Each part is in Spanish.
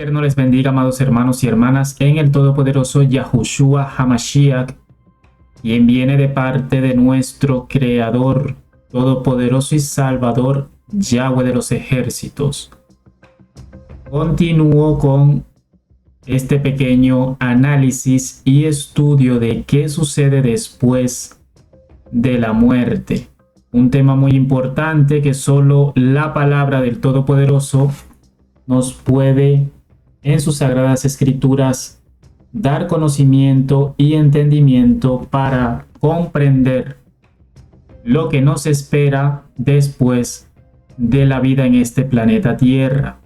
Eterno les bendiga, amados hermanos y hermanas, en el todopoderoso Yahushua HaMashiach, quien viene de parte de nuestro Creador, todopoderoso y Salvador, Yahweh de los ejércitos. Continúo con este pequeño análisis y estudio de qué sucede después de la muerte. Un tema muy importante que solo la palabra del Todopoderoso nos puede, en sus sagradas escrituras, dar conocimiento y entendimiento para comprender lo que nos espera después de la vida en este planeta Tierra.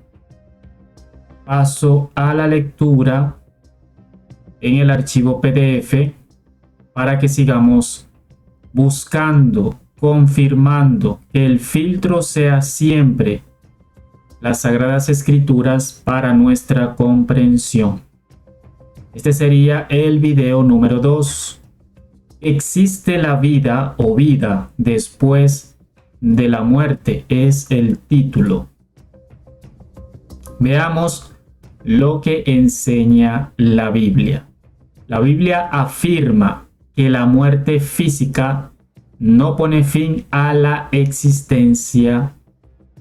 Paso a la lectura en el archivo PDF para que sigamos buscando, confirmando que el filtro sea siempre las Sagradas Escrituras para nuestra comprensión. Este sería el video número 2. ¿Existe la vida o vida después de la muerte? Es el título. Veamos lo que enseña la Biblia. La Biblia afirma que la muerte física no pone fin a la existencia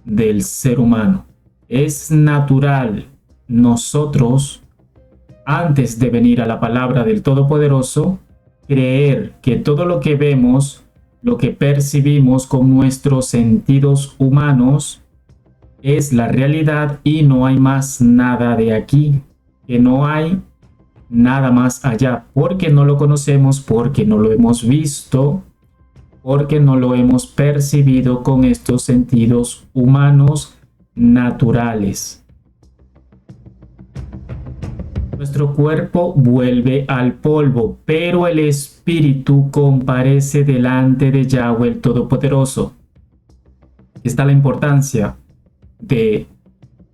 del ser humano. Es natural nosotros, antes de venir a la palabra del Todopoderoso, creer que todo lo que vemos, lo que percibimos con nuestros sentidos humanos, es la realidad y no hay más nada de aquí, que no hay nada más allá, porque no lo conocemos, porque no lo hemos visto, porque no lo hemos percibido con estos sentidos humanos naturales. Nuestro cuerpo vuelve al polvo, pero el espíritu comparece delante de Yahweh el Todopoderoso. Aquí está la importancia de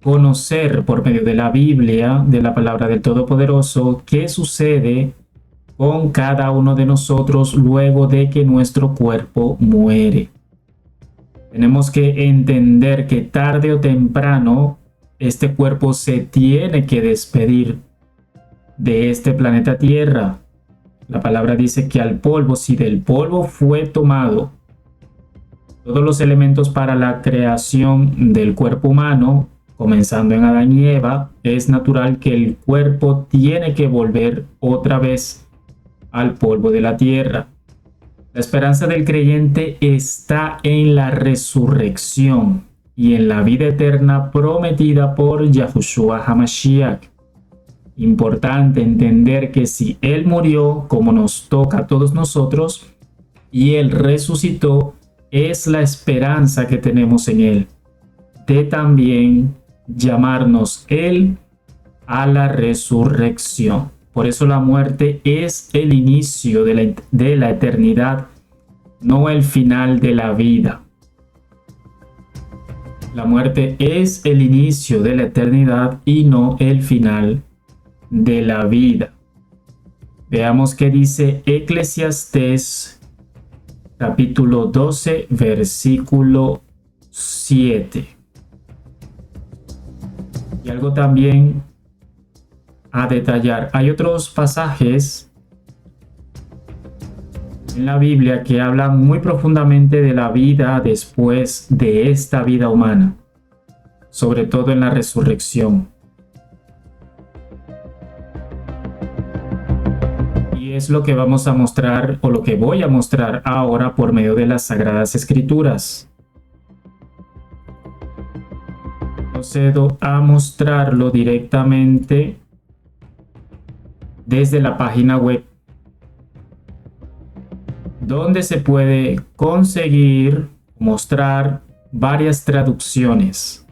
conocer por medio de la Biblia, de la palabra del Todopoderoso, qué sucede con cada uno de nosotros luego de que nuestro cuerpo muere. Tenemos que entender que tarde o temprano este cuerpo se tiene que despedir de este planeta Tierra. La palabra dice que al polvo, si del polvo fue tomado todos los elementos para la creación del cuerpo humano, comenzando en Adán y Eva, es natural que el cuerpo tiene que volver otra vez al polvo de la tierra. La esperanza del creyente está en la resurrección y en la vida eterna prometida por Yahushua HaMashiach. Importante entender que si Él murió, como nos toca a todos nosotros, y Él resucitó, es la esperanza que tenemos en Él, de también llamarnos Él a la resurrección. Por eso la muerte es el inicio de la eternidad, no el final de la vida. La muerte es el inicio de la eternidad y no el final de la vida. Veamos qué dice Eclesiastés capítulo 12, versículo 7. Y algo también a detallar. Hay otros pasajes en la Biblia que hablan muy profundamente de la vida después de esta vida humana, sobre todo en la resurrección. Y es lo que vamos a mostrar, o lo que voy a mostrar ahora por medio de las Sagradas Escrituras. Procedo a mostrarlo directamente desde la página web, donde se puede conseguir, mostrar varias traducciones.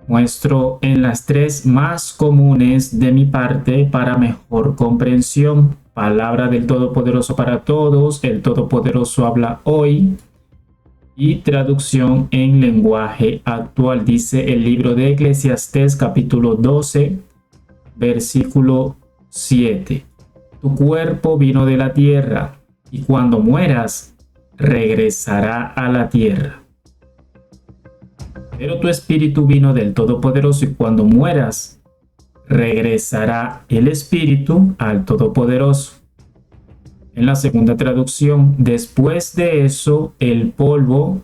Muestro en las 3 más comunes de mi parte para mejor comprensión. Palabra del Todopoderoso para todos, el Todopoderoso habla hoy, y traducción en lenguaje actual. Dice el libro de Eclesiastés capítulo 12, versículo 7. Tu cuerpo vino de la tierra, y cuando mueras, regresará a la tierra. Pero tu espíritu vino del Todopoderoso, y cuando mueras, regresará el espíritu al Todopoderoso. En la segunda traducción, después de eso, el polvo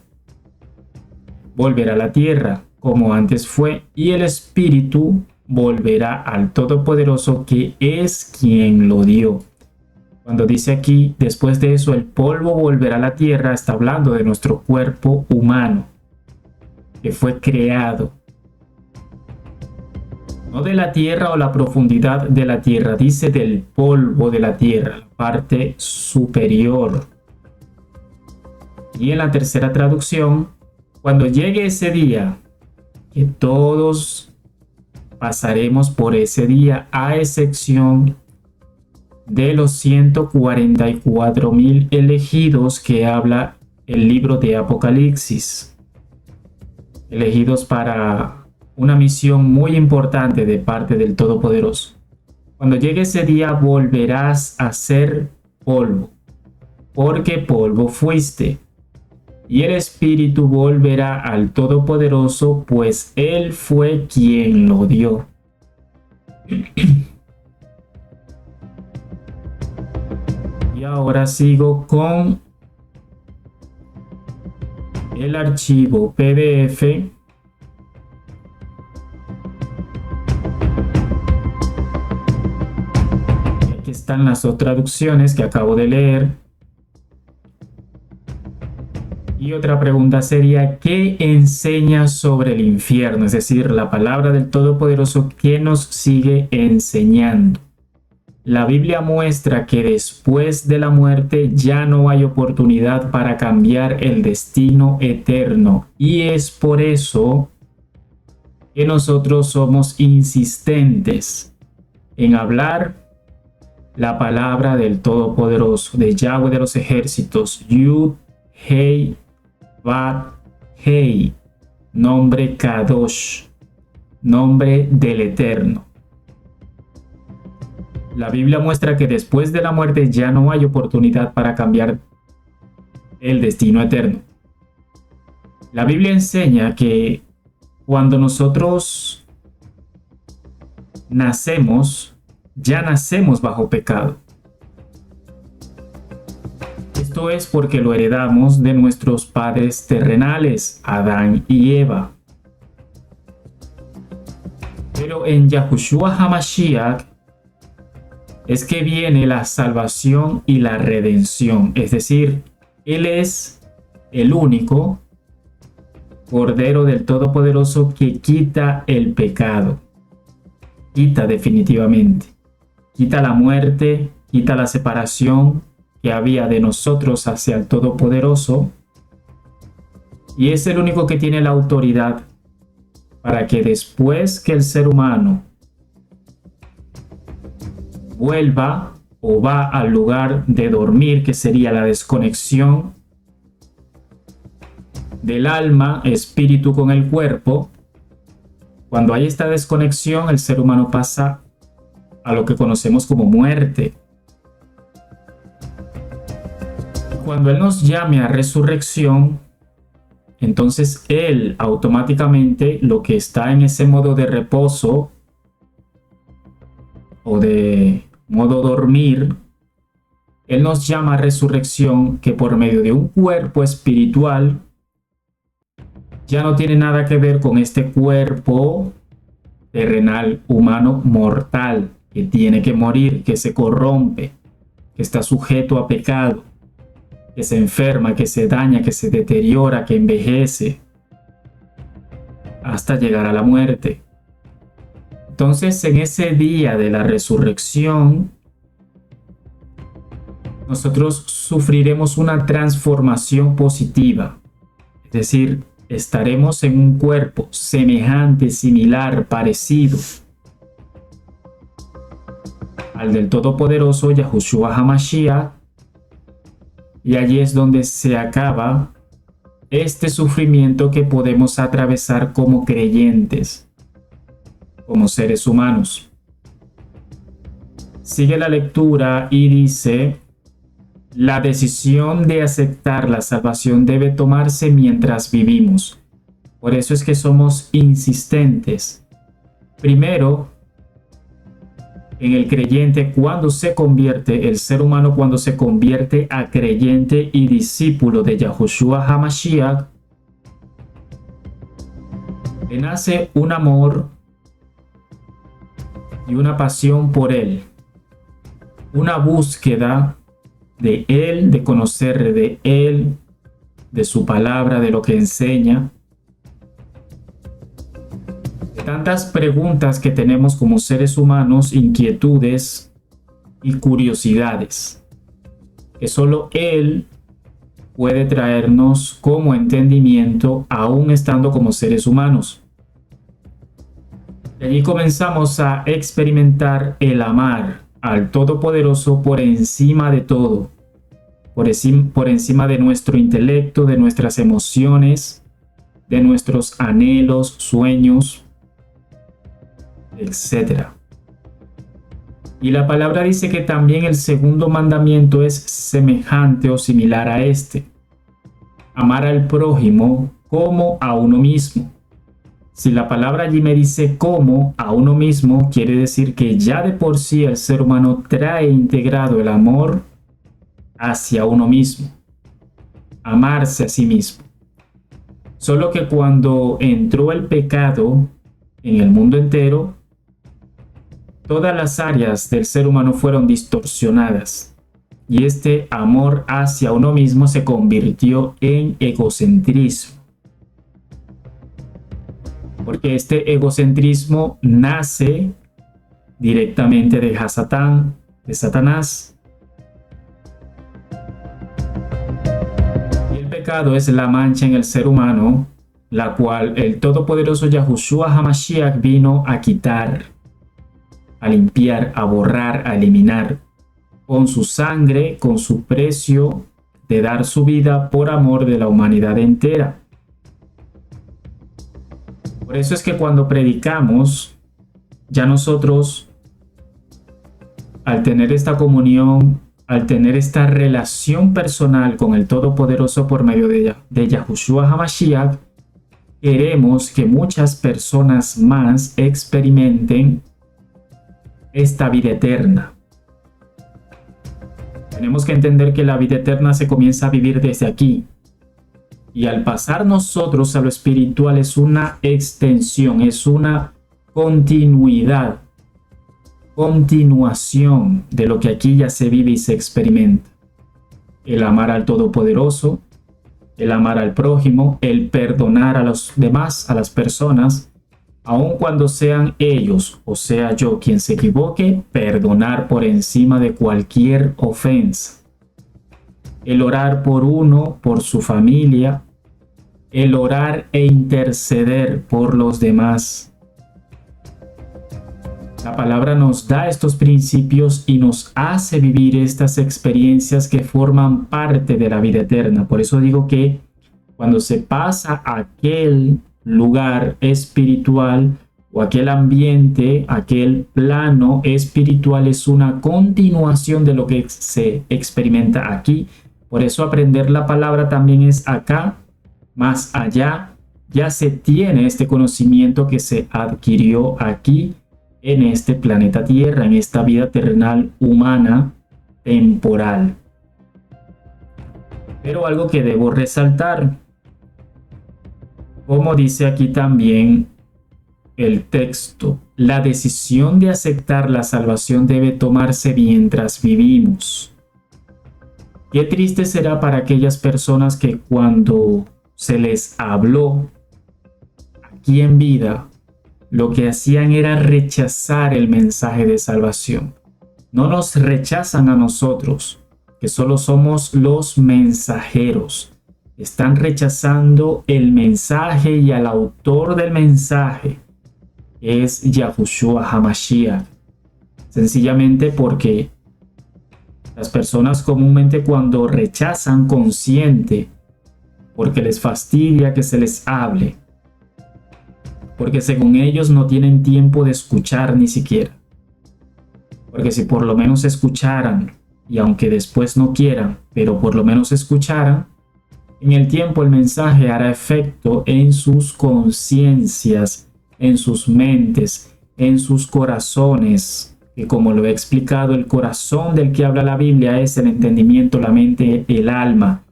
volverá a la tierra, como antes fue, y el espíritu volverá al Todopoderoso, que es quien lo dio. Cuando dice aquí, después de eso, el polvo volverá a la tierra, está hablando de nuestro cuerpo humano, que fue creado. No de la tierra o la profundidad de la tierra, dice del polvo de la tierra, la parte superior. Y en la tercera traducción, cuando llegue ese día, que todos pasaremos por ese día, a excepción de los 144,000 elegidos que habla el libro de Apocalipsis, elegidos para una misión muy importante de parte del Todopoderoso. Cuando llegue ese día volverás a ser polvo, porque polvo fuiste, y el espíritu volverá al Todopoderoso, pues él fue quien lo dio. Y ahora sigo con el archivo PDF. Aquí están las dos traducciones que acabo de leer. Y otra pregunta sería, ¿qué enseña sobre el infierno? Es decir, la palabra del Todopoderoso, ¿qué nos sigue enseñando? La Biblia muestra que después de la muerte ya no hay oportunidad para cambiar el destino eterno. Y es por eso que nosotros somos insistentes en hablar la palabra del Todopoderoso, de Yahweh de los ejércitos, Yud, Hei, Vav, Hei, nombre Kadosh, nombre del Eterno. La Biblia muestra que después de la muerte ya no hay oportunidad para cambiar el destino eterno. La Biblia enseña que cuando nosotros nacemos, ya nacemos bajo pecado. Esto es porque lo heredamos de nuestros padres terrenales, Adán y Eva. Pero en Yahushua HaMashiach es que viene la salvación y la redención. Es decir, Él es el único Cordero del Todopoderoso que quita el pecado. Quita definitivamente. Quita la muerte, quita la separación que había de nosotros hacia el Todopoderoso, y es el único que tiene la autoridad para que después que el ser humano vuelva o va al lugar de dormir, que sería la desconexión del alma, espíritu con el cuerpo, cuando hay esta desconexión, el ser humano pasa a lo que conocemos como muerte. Cuando Él nos llame a resurrección, entonces Él automáticamente, lo que está en ese modo de reposo o de modo dormir, Él nos llama a resurrección, que por medio de un cuerpo espiritual ya no tiene nada que ver con este cuerpo terrenal, humano, mortal, que tiene que morir, que se corrompe, que está sujeto a pecado, que se enferma, que se daña, que se deteriora, que envejece, hasta llegar a la muerte. Entonces, en ese día de la resurrección, nosotros sufriremos una transformación positiva. Es decir, estaremos en un cuerpo semejante, similar, parecido al del Todopoderoso Yahushua HaMashiach, y allí es donde se acaba este sufrimiento que podemos atravesar como creyentes, como seres humanos. Sigue la lectura y dice: la decisión de aceptar la salvación debe tomarse mientras vivimos. Por eso es que somos insistentes. Primero, en el creyente cuando se convierte, el ser humano cuando se convierte a creyente y discípulo de Yahushua HaMashiach, le nace un amor y una pasión por él, una búsqueda de él, de conocer de él, de su palabra, de lo que enseña. De tantas preguntas que tenemos como seres humanos, inquietudes y curiosidades, que solo él puede traernos como entendimiento, aún estando como seres humanos. Y allí comenzamos a experimentar el amar al Todopoderoso por encima de todo, por encima de nuestro intelecto, de nuestras emociones, de nuestros anhelos, sueños, etc. Y la palabra dice que también el segundo mandamiento es semejante o similar a este: amar al prójimo como a uno mismo. Si la palabra allí me dice como a uno mismo, quiere decir que ya de por sí el ser humano trae integrado el amor hacia uno mismo, amarse a sí mismo. Solo que cuando entró el pecado en el mundo entero, todas las áreas del ser humano fueron distorsionadas y este amor hacia uno mismo se convirtió en egocentrismo. Porque este egocentrismo nace directamente de Hasatán, de Satanás. Y el pecado es la mancha en el ser humano, la cual el todopoderoso Yahushua HaMashiach vino a quitar, a limpiar, a borrar, a eliminar, con su sangre, con su precio de dar su vida por amor de la humanidad entera. Por eso es que cuando predicamos, ya nosotros, al tener esta comunión, al tener esta relación personal con el Todopoderoso por medio de Yahushua HaMashiach, queremos que muchas personas más experimenten esta vida eterna. Tenemos que entender que la vida eterna se comienza a vivir desde aquí. Y al pasar nosotros a lo espiritual es una extensión, es una continuidad, continuación de lo que aquí ya se vive y se experimenta. El amar al Todopoderoso, el amar al prójimo, el perdonar a los demás, a las personas, aun cuando sean ellos o sea yo quien se equivoque, perdonar por encima de cualquier ofensa. El orar por uno, por su familia, el orar e interceder por los demás. La palabra nos da estos principios y nos hace vivir estas experiencias que forman parte de la vida eterna. Por eso digo que cuando se pasa a aquel lugar espiritual o aquel ambiente, aquel plano espiritual, es una continuación de lo que se experimenta aquí. Por eso aprender la palabra también es acá, más allá. Ya se tiene este conocimiento que se adquirió aquí en este planeta Tierra, en esta vida terrenal humana temporal. Pero algo que debo resaltar, como dice aquí también el texto, la decisión de aceptar la salvación debe tomarse mientras vivimos. Qué triste será para aquellas personas que cuando se les habló aquí en vida, lo que hacían era rechazar el mensaje de salvación. No nos rechazan a nosotros, que solo somos los mensajeros. Están rechazando el mensaje y al autor del mensaje, que es Yahushua HaMashiach. Sencillamente porque las personas comúnmente cuando rechazan consciente, porque les fastidia que se les hable, porque según ellos no tienen tiempo de escuchar ni siquiera. Porque si por lo menos escucharan, y aunque después no quieran, pero por lo menos escucharan, en el tiempo el mensaje hará efecto en sus conciencias, en sus mentes, en sus corazones, que, como lo he explicado, el corazón del que habla la Biblia es el entendimiento, la mente, el alma.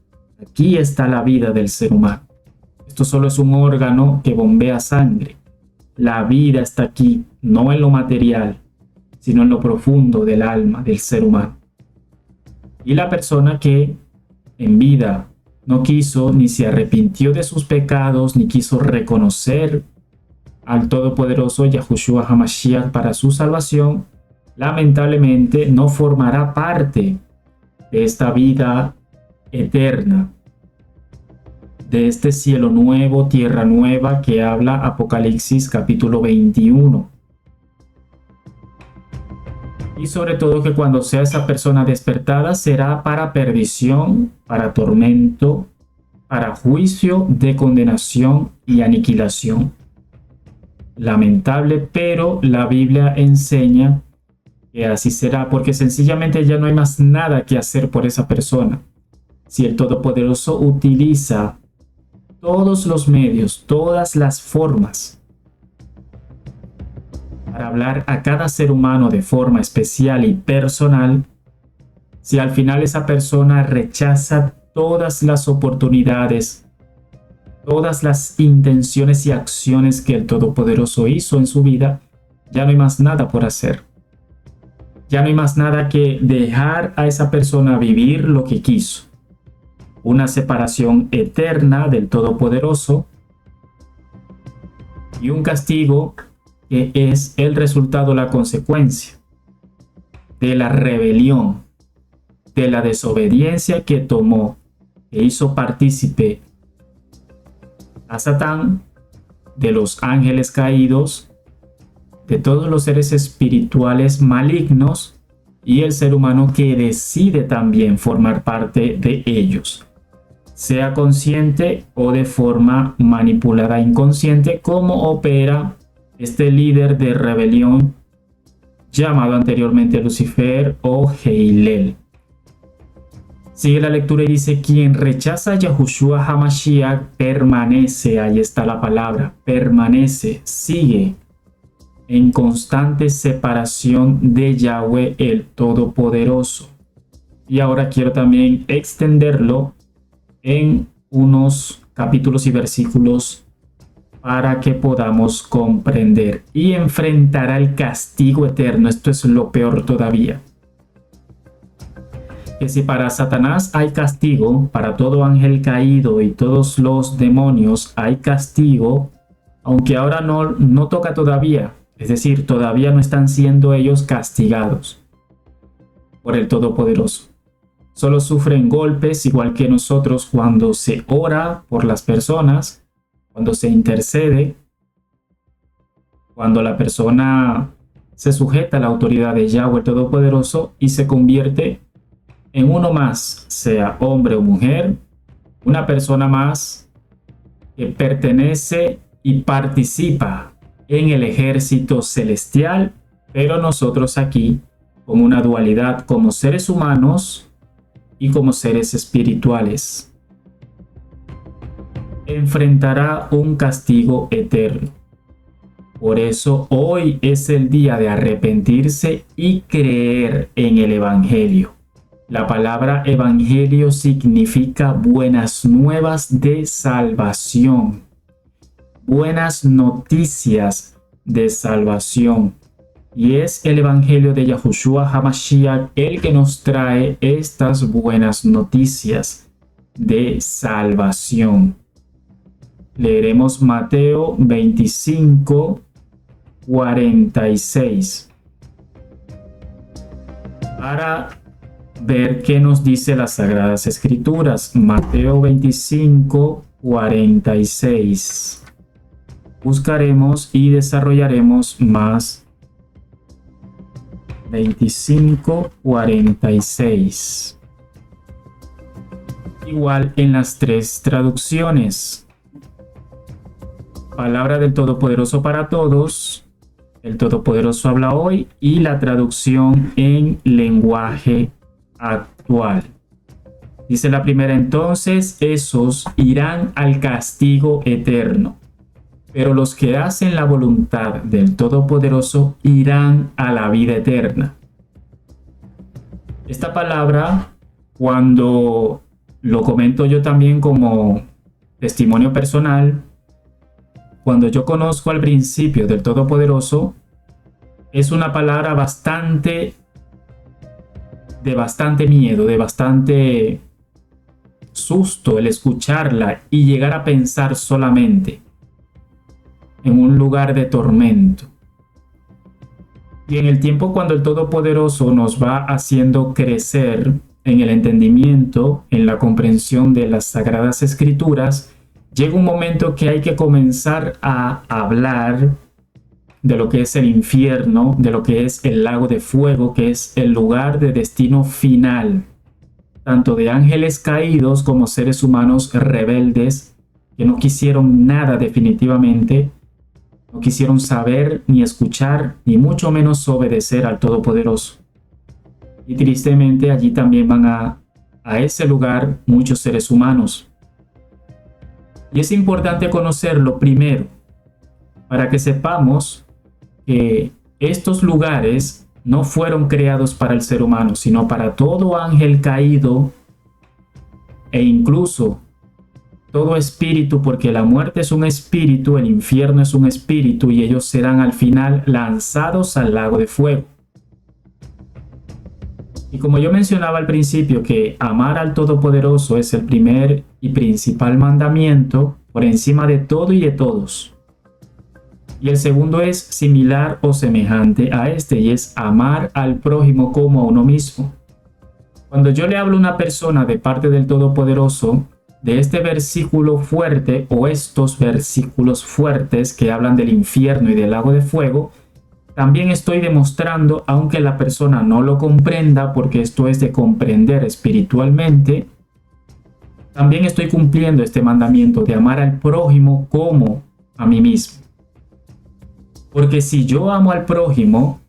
Aquí está la vida del ser humano. Esto solo es un órgano que bombea sangre. La vida está aquí, no en lo material, sino en lo profundo del alma del ser humano. Y la persona que en vida no quiso ni se arrepintió de sus pecados, ni quiso reconocer al Todopoderoso Yahushua HaMashiach para su salvación, lamentablemente no formará parte de esta vida eterna, de este cielo nuevo, tierra nueva que habla Apocalipsis capítulo 21. Y sobre todo que cuando sea esa persona despertada será para perdición, para tormento, para juicio de condenación y aniquilación. Lamentable, pero la Biblia enseña que así será, porque sencillamente ya no hay más nada que hacer por esa persona. Si el Todopoderoso utiliza todos los medios, todas las formas para hablar a cada ser humano de forma especial y personal, si al final esa persona rechaza todas las oportunidades, todas las intenciones y acciones que el Todopoderoso hizo en su vida, ya no hay más nada por hacer. Ya no hay más nada que dejar a esa persona vivir lo que quiso. Una separación eterna del Todopoderoso y un castigo que es el resultado, la consecuencia de la rebelión, de la desobediencia que tomó, que hizo partícipe a Satán, de los ángeles caídos, de todos los seres espirituales malignos y el ser humano que decide también formar parte de ellos, sea consciente o de forma manipulada inconsciente, como opera este líder de rebelión llamado anteriormente Lucifer o Heilel. Sigue la lectura y dice: quien rechaza a Yahushua HaMashiach permanece, ahí está la palabra, permanece, sigue en constante separación de Yahweh el Todopoderoso. Y ahora quiero también extenderlo en unos capítulos y versículos para que podamos comprender. Y enfrentará el castigo eterno. Esto es lo peor todavía. Que si para Satanás hay castigo, para todo ángel caído y todos los demonios hay castigo, aunque ahora no toca todavía, es decir, todavía no están siendo ellos castigados por el Todopoderoso. Solo sufren golpes, igual que nosotros cuando se ora por las personas, cuando se intercede, cuando la persona se sujeta a la autoridad de Yahweh el Todopoderoso y se convierte en uno más, sea hombre o mujer, una persona más que pertenece y participa en el ejército celestial, pero nosotros aquí con una dualidad como seres humanos y como seres espirituales. Enfrentará un castigo eterno. Por eso hoy es el día de arrepentirse y creer en el Evangelio. La palabra Evangelio significa buenas nuevas de salvación, buenas noticias de salvación. Y es el Evangelio de Yahushua HaMashiach el que nos trae estas buenas noticias de salvación. Leeremos Mateo 25, 46 para ver qué nos dice las Sagradas Escrituras. Mateo 25, 46. Buscaremos y desarrollaremos más 25, 46. Igual en las tres traducciones. Palabra del Todopoderoso para todos. El Todopoderoso habla hoy y la traducción en lenguaje actual. Dice la primera: entonces esos irán al castigo eterno, pero los que hacen la voluntad del Todopoderoso irán a la vida eterna. Esta palabra, cuando lo comento yo también como testimonio personal, cuando yo conozco al principio del Todopoderoso, es una palabra de bastante miedo, de bastante susto el escucharla y llegar a pensar solamente en un lugar de tormento. Y en el tiempo cuando el Todopoderoso nos va haciendo crecer en el entendimiento, en la comprensión de las Sagradas Escrituras, llega un momento que hay que comenzar a hablar de lo que es el infierno, de lo que es el lago de fuego, que es el lugar de destino final, tanto de ángeles caídos como seres humanos rebeldes que no quisieron nada definitivamente, no quisieron saber ni escuchar, ni mucho menos obedecer al Todopoderoso. Y tristemente allí también van a ese lugar muchos seres humanos. Y es importante conocerlo primero, para que sepamos que estos lugares no fueron creados para el ser humano, sino para todo ángel caído e incluso todo espíritu, porque la muerte es un espíritu, el infierno es un espíritu y ellos serán al final lanzados al lago de fuego. Y como yo mencionaba al principio que amar al Todopoderoso es el primer y principal mandamiento por encima de todo y de todos. Y el segundo es similar o semejante a este y es amar al prójimo como a uno mismo. Cuando yo le hablo a una persona de parte del Todopoderoso, de este versículo fuerte o estos versículos fuertes que hablan del infierno y del lago de fuego, también estoy demostrando, aunque la persona no lo comprenda, porque esto es de comprender espiritualmente, también estoy cumpliendo este mandamiento de amar al prójimo como a mí mismo. Porque si yo amo al prójimo,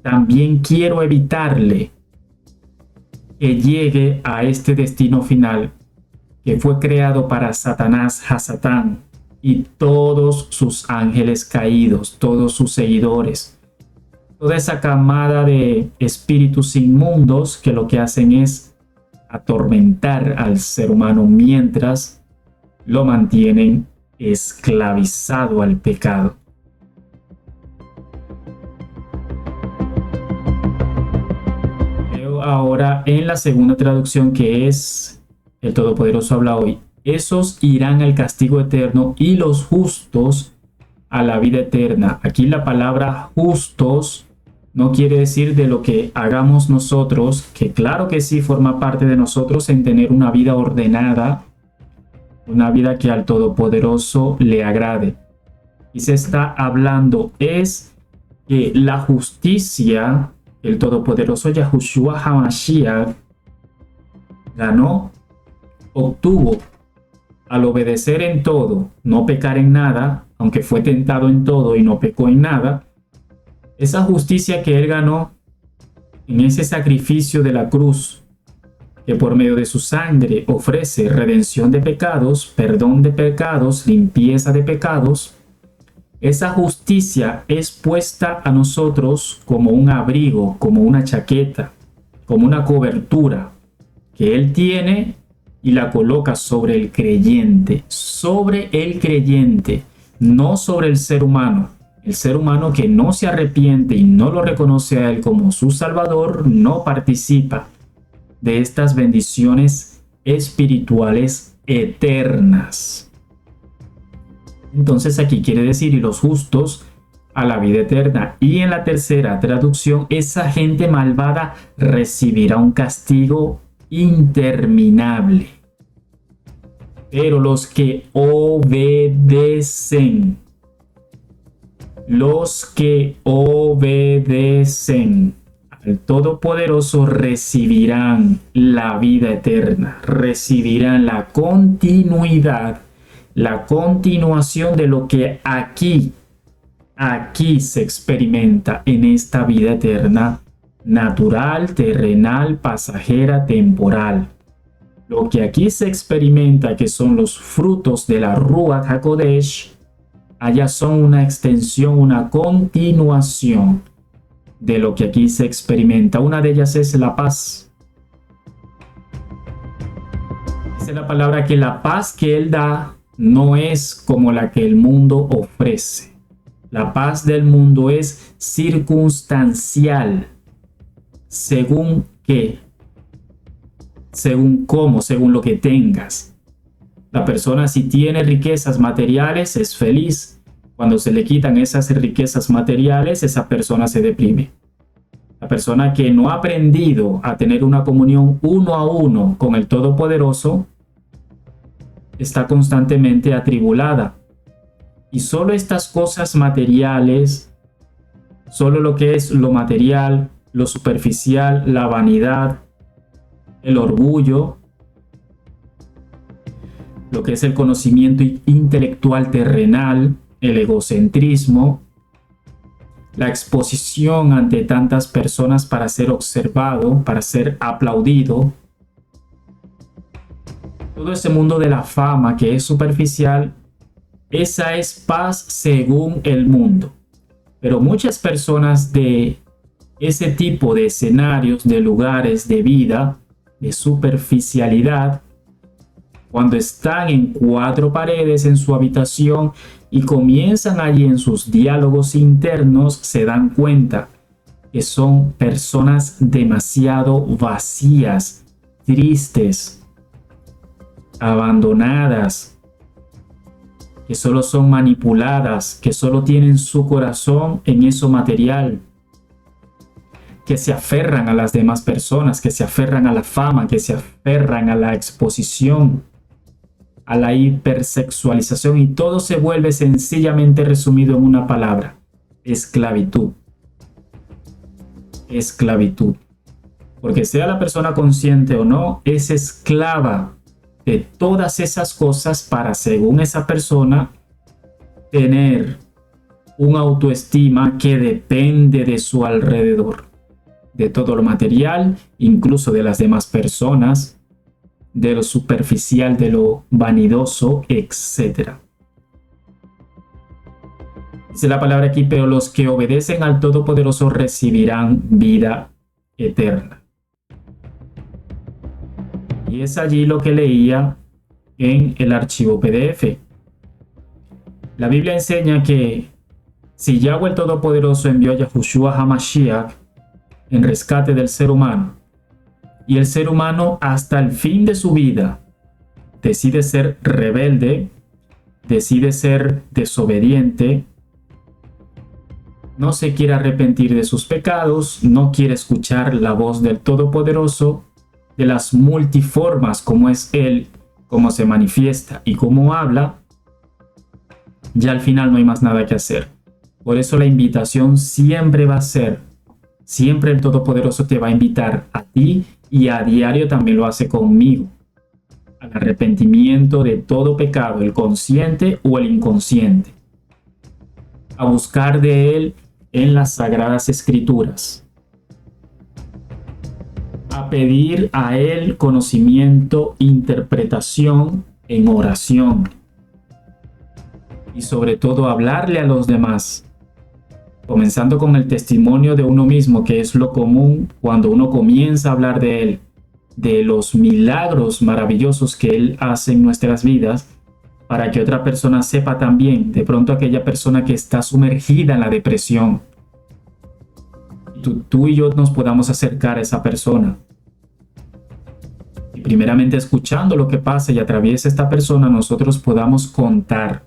también quiero evitarle que llegue a este destino final que fue creado para Satanás, Hasatán, y todos sus ángeles caídos, todos sus seguidores, toda esa camada de espíritus inmundos que lo que hacen es atormentar al ser humano mientras lo mantienen esclavizado al pecado. Leo ahora en la segunda traducción, que es el Todopoderoso habla hoy. Esos irán al castigo eterno y los justos a la vida eterna. Aquí la palabra justos no quiere decir de lo que hagamos nosotros, que claro que sí forma parte de nosotros en tener una vida ordenada, una vida que al Todopoderoso le agrade. Y se está hablando es que la justicia, el Todopoderoso Yahushua HaMashiach ganó, obtuvo al obedecer en todo, no pecar en nada, aunque fue tentado en todo y no pecó en nada. Esa justicia que él ganó en ese sacrificio de la cruz, que por medio de su sangre ofrece redención de pecados, perdón de pecados, limpieza de pecados, esa justicia es puesta a nosotros como un abrigo, como una chaqueta, como una cobertura que él tiene y la coloca sobre el creyente, no sobre el ser humano. El ser humano que no se arrepiente y no lo reconoce a él como su Salvador, no participa de estas bendiciones espirituales eternas. Entonces aquí quiere decir, y los justos a la vida eterna. Y en la tercera traducción, esa gente malvada recibirá un castigo interminable. Pero los que obedecen al Todopoderoso recibirán la vida eterna, recibirán la continuidad, la continuación de lo que aquí se experimenta en esta vida eterna, natural, terrenal, pasajera, temporal. Lo que aquí se experimenta, que son los frutos de la Ruach HaKodesh, allá son una extensión, una continuación de lo que aquí se experimenta. Una de ellas es la paz. Dice la palabra que la paz que Él da no es como la que el mundo ofrece. La paz del mundo es circunstancial. ¿Según qué? Según cómo, según lo que tengas. La persona, si tiene riquezas materiales, es feliz. Cuando se le quitan esas riquezas materiales, esa persona se deprime. La persona que no ha aprendido a tener una comunión uno a uno con el Todopoderoso está constantemente atribulada. Y solo estas cosas materiales, solo lo que es lo material, lo superficial, la vanidad, el orgullo, lo que es el conocimiento intelectual terrenal, el egocentrismo, la exposición ante tantas personas para ser observado, para ser aplaudido. Todo ese mundo de la fama que es superficial, esa es paz según el mundo. Pero muchas personas de ese tipo de escenarios, de lugares de vida, de superficialidad, cuando están en cuatro paredes en su habitación y comienzan allí en sus diálogos internos, se dan cuenta que son personas demasiado vacías, tristes, abandonadas, que solo son manipuladas, que solo tienen su corazón en eso material, que se aferran a las demás personas, que se aferran a la fama, que se aferran a la exposición, a la hipersexualización, y todo se vuelve sencillamente resumido en una palabra: esclavitud. Esclavitud. Porque sea la persona consciente o no, es esclava de todas esas cosas para, según esa persona, tener una autoestima que depende de su alrededor, de todo lo material, incluso de las demás personas, de lo superficial, de lo vanidoso, etc. Dice la palabra aquí: pero los que obedecen al Todopoderoso recibirán vida eterna. Y es allí lo que leía en el archivo PDF. La Biblia enseña que si Yahweh el Todopoderoso envió a Yahushua HaMashiach en rescate del ser humano, y el ser humano hasta el fin de su vida decide ser rebelde, decide ser desobediente, no se quiere arrepentir de sus pecados, no quiere escuchar la voz del Todopoderoso, de las multiformas como es Él, cómo se manifiesta y cómo habla, ya al final no hay más nada que hacer. Por eso la invitación siempre va a ser, siempre el Todopoderoso te va a invitar a ti, y a diario también lo hace conmigo, al arrepentimiento de todo pecado, el consciente o el inconsciente, a buscar de Él en las Sagradas Escrituras, a pedir a Él conocimiento, interpretación en oración, y sobre todo hablarle a los demás, comenzando con el testimonio de uno mismo, que es lo común cuando uno comienza a hablar de Él, de los milagros maravillosos que Él hace en nuestras vidas, para que otra persona sepa también, de pronto aquella persona que está sumergida en la depresión, tú y yo nos podamos acercar a esa persona. Y primeramente escuchando lo que pasa y atraviesa esta persona, nosotros podamos contar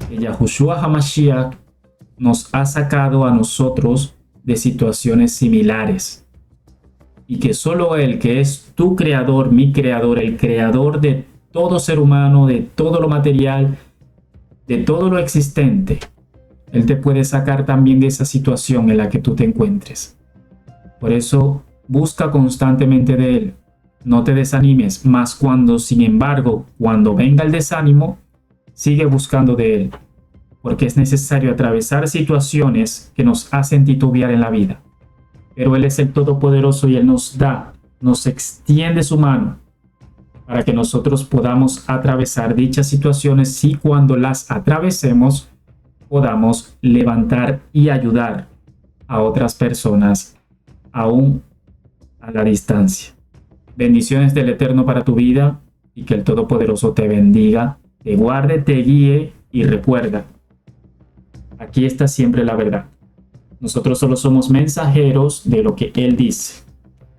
que Yahushua HaMashiach nos ha sacado a nosotros de situaciones similares, y que solo Él, que es tu creador, mi creador, el creador de todo ser humano, de todo lo material, de todo lo existente, Él te puede sacar también de esa situación en la que tú te encuentres. Por eso busca constantemente de Él, no te desanimes, mas cuando, sin embargo, cuando venga el desánimo, sigue buscando de Él, porque es necesario atravesar situaciones que nos hacen titubear en la vida. Pero Él es el Todopoderoso y Él nos da, nos extiende su mano para que nosotros podamos atravesar dichas situaciones y cuando las atravesemos podamos levantar y ayudar a otras personas aún a la distancia. Bendiciones del Eterno para tu vida y que el Todopoderoso te bendiga, te guarde, te guíe y recuerda, aquí está siempre la verdad. Nosotros solo somos mensajeros de lo que Él dice.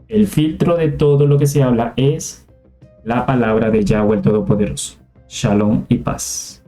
El filtro de todo lo que se habla es la palabra de Yahweh el Todopoderoso. Shalom y paz.